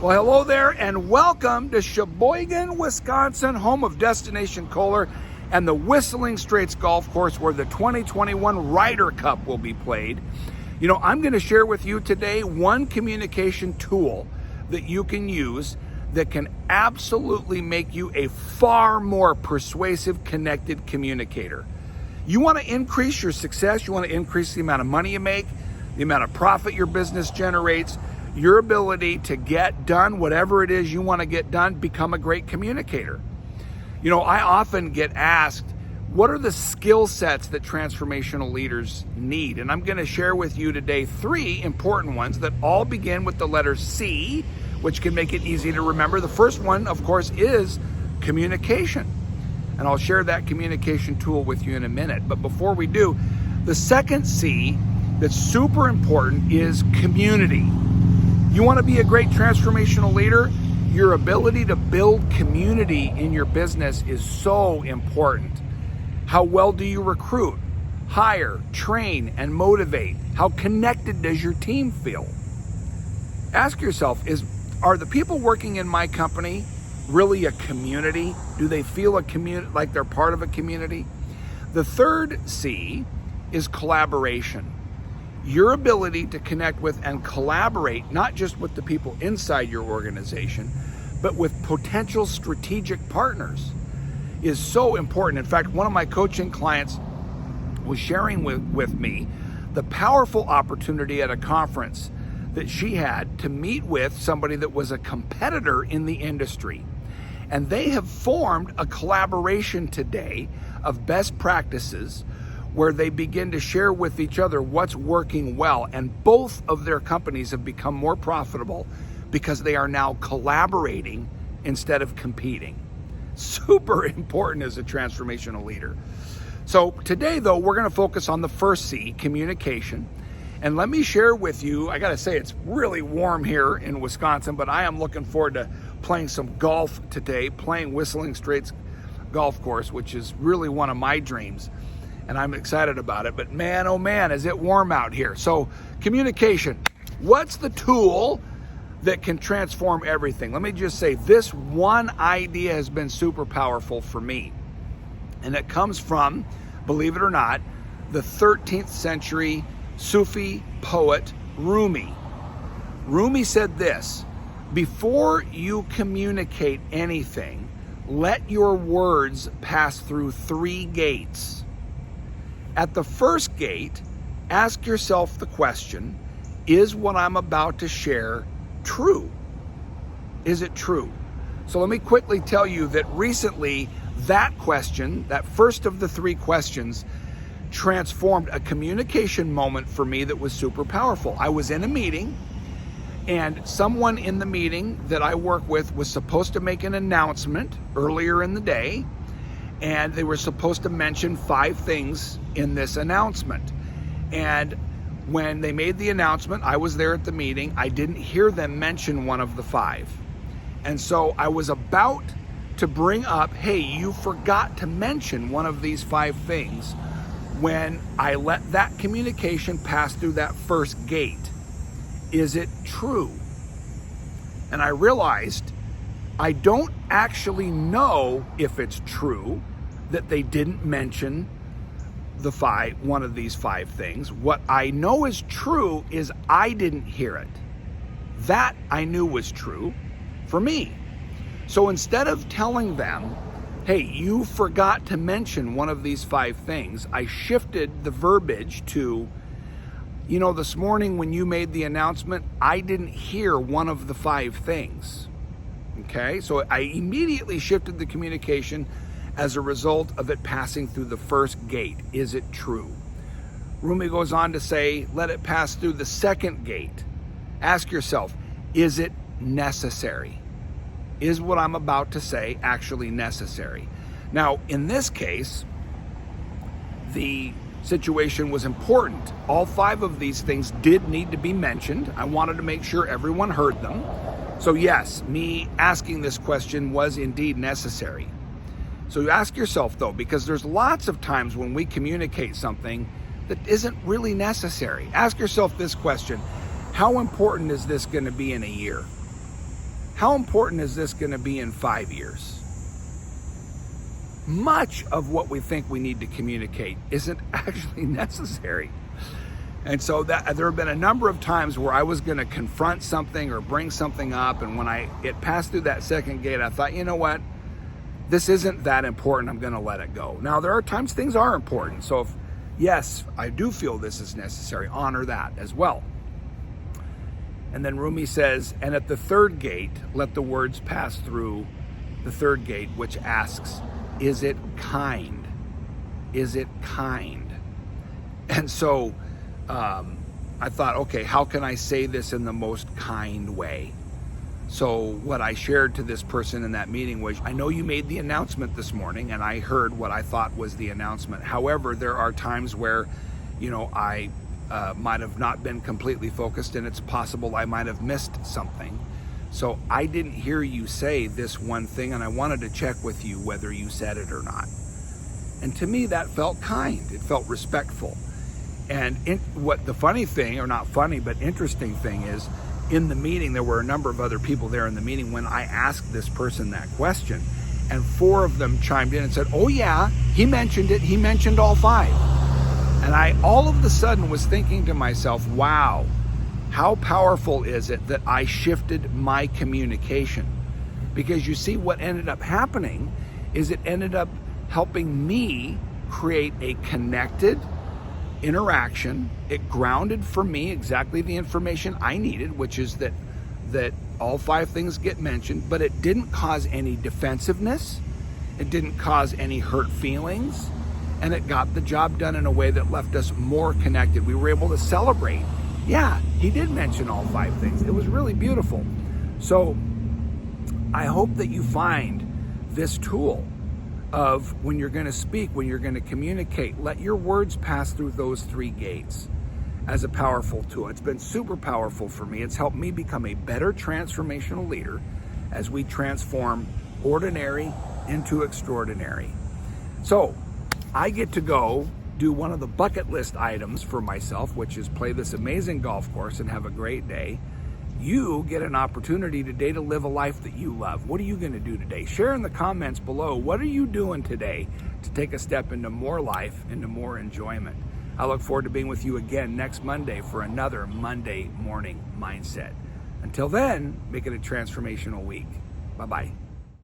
Well, hello there and welcome to Sheboygan, Wisconsin, home of Destination Kohler and the Whistling Straits Golf Course where the 2021 Ryder Cup will be played. You know, I'm going to share with you today one communication tool that you can use that can absolutely make you a far more persuasive, connected communicator. You want to increase your success, you want to increase the amount of money you make, the amount of profit your business generates, your ability to get done whatever it is you want to get done, become a great communicator. You know, I often get asked, what are the skill sets that transformational leaders need? And I'm going to share with you today 3 important ones that all begin with the letter C, which can make it easy to remember. The first one, of course, is communication. And I'll share that communication tool with you in a minute. But before we do, the second C that's super important is community. You want to be a great transformational leader? Your ability to build community in your business is so important. How well do you recruit, hire, train, and motivate? How connected does your team feel? Ask yourself, are the people working in my company really a community? Do they feel like they're part of a community? The third C is collaboration. Your ability to connect with and collaborate, not just with the people inside your organization, but with potential strategic partners is so important. In fact, one of my coaching clients was sharing with me the powerful opportunity at a conference that she had to meet with somebody that was a competitor in the industry. And they have formed a collaboration today of best practices where they begin to share with each other what's working well. And both of their companies have become more profitable because they are now collaborating instead of competing. Super important as a transformational leader. So today, though, we're going to focus on the first C, communication. And let me share with you, I got to say, it's really warm here in Wisconsin, but I am looking forward to playing some golf today, playing Whistling Straits Golf Course, which is really one of my dreams. And I'm excited about it, but man, oh man, is it warm out here. So communication, what's the tool that can transform everything? Let me just say, this one idea has been super powerful for me. And it comes from, believe it or not, the 13th century Sufi poet Rumi. Rumi said this: before you communicate anything, let your words pass through 3 gates. At the first gate, ask yourself the question, is what I'm about to share true? Is it true? So let me quickly tell you that recently that question, that first of the 3 questions, transformed a communication moment for me that was super powerful. I was in a meeting and someone in the meeting that I work with was supposed to make an announcement earlier in the day, and they were supposed to mention 5 things in this announcement. And when they made the announcement, I was there at the meeting. I didn't hear them mention one of the 5. And so I was about to bring up, hey, you forgot to mention one of these 5 things, when I let that communication pass through that first gate. Is it true? And I realized I don't actually know if it's true that they didn't mention one of these 5 things. What I know is true is I didn't hear it. That I knew was true for me. So instead of telling them, hey, you forgot to mention one of these 5 things, I shifted the verbiage to, you know, this morning when you made the announcement, I didn't hear one of the 5 things. Okay, so I immediately shifted the communication as a result of it passing through the first gate. Is it true? Rumi goes on to say, let it pass through the second gate. Ask yourself, is it necessary? Is what I'm about to say actually necessary? Now, in this case, the situation was important. All 5 of these things did need to be mentioned. I wanted to make sure everyone heard them. So yes, me asking this question was indeed necessary. So you ask yourself though, because there's lots of times when we communicate something that isn't really necessary. Ask yourself this question: how important is this going to be in a year? how important is this going to be in 5 years? Much of what we think we need to communicate isn't actually necessary. And so that there have been a number of times where I was going to confront something or bring something up, and when it passed through that second gate, I thought, you know what? This isn't that important. I'm going to let it go. Now, there are times things are important. So if, yes, I do feel this is necessary, honor that as well. And then Rumi says, and at the third gate, let the words pass through the third gate, which asks, is it kind? Is it kind? And so I thought, okay, how can I say this in the most kind way? So what I shared to this person in that meeting was, I know you made the announcement this morning, and I heard what I thought was the announcement. However, there are times where, I might have not been completely focused, and it's possible I might have missed something. So I didn't hear you say this one thing, and I wanted to check with you whether you said it or not. And to me, that felt kind. It felt respectful. And what the funny thing, or not funny, but interesting thing is, in the meeting, there were a number of other people there in the meeting when I asked this person that question, and 4 of them chimed in and said, oh yeah, he mentioned it. He mentioned all 5. And I all of a sudden was thinking to myself, wow, how powerful is it that I shifted my communication? Because you see, what ended up happening is it ended up helping me create a connected interaction. It grounded for me exactly the information I needed, which is that all 5 things get mentioned, but it didn't cause any defensiveness. It didn't cause any hurt feelings, and it got the job done in a way that left us more connected. We were able to celebrate. Yeah, he did mention all 5 things. It was really beautiful. So I hope that you find this tool of when you're going to speak, when you're going to communicate, let your words pass through those 3 gates as a powerful tool. It's been super powerful for me. It's helped me become a better transformational leader as we transform ordinary into extraordinary. So I get to go do one of the bucket list items for myself, which is play this amazing golf course and have a great day. You get an opportunity today to live a life that you love. What are you going to do today? Share in the comments below. What are you doing today to take a step into more life, into more enjoyment? I look forward to being with you again next Monday for another Monday Morning Mindset. Until then, make it a transformational week. Bye-bye.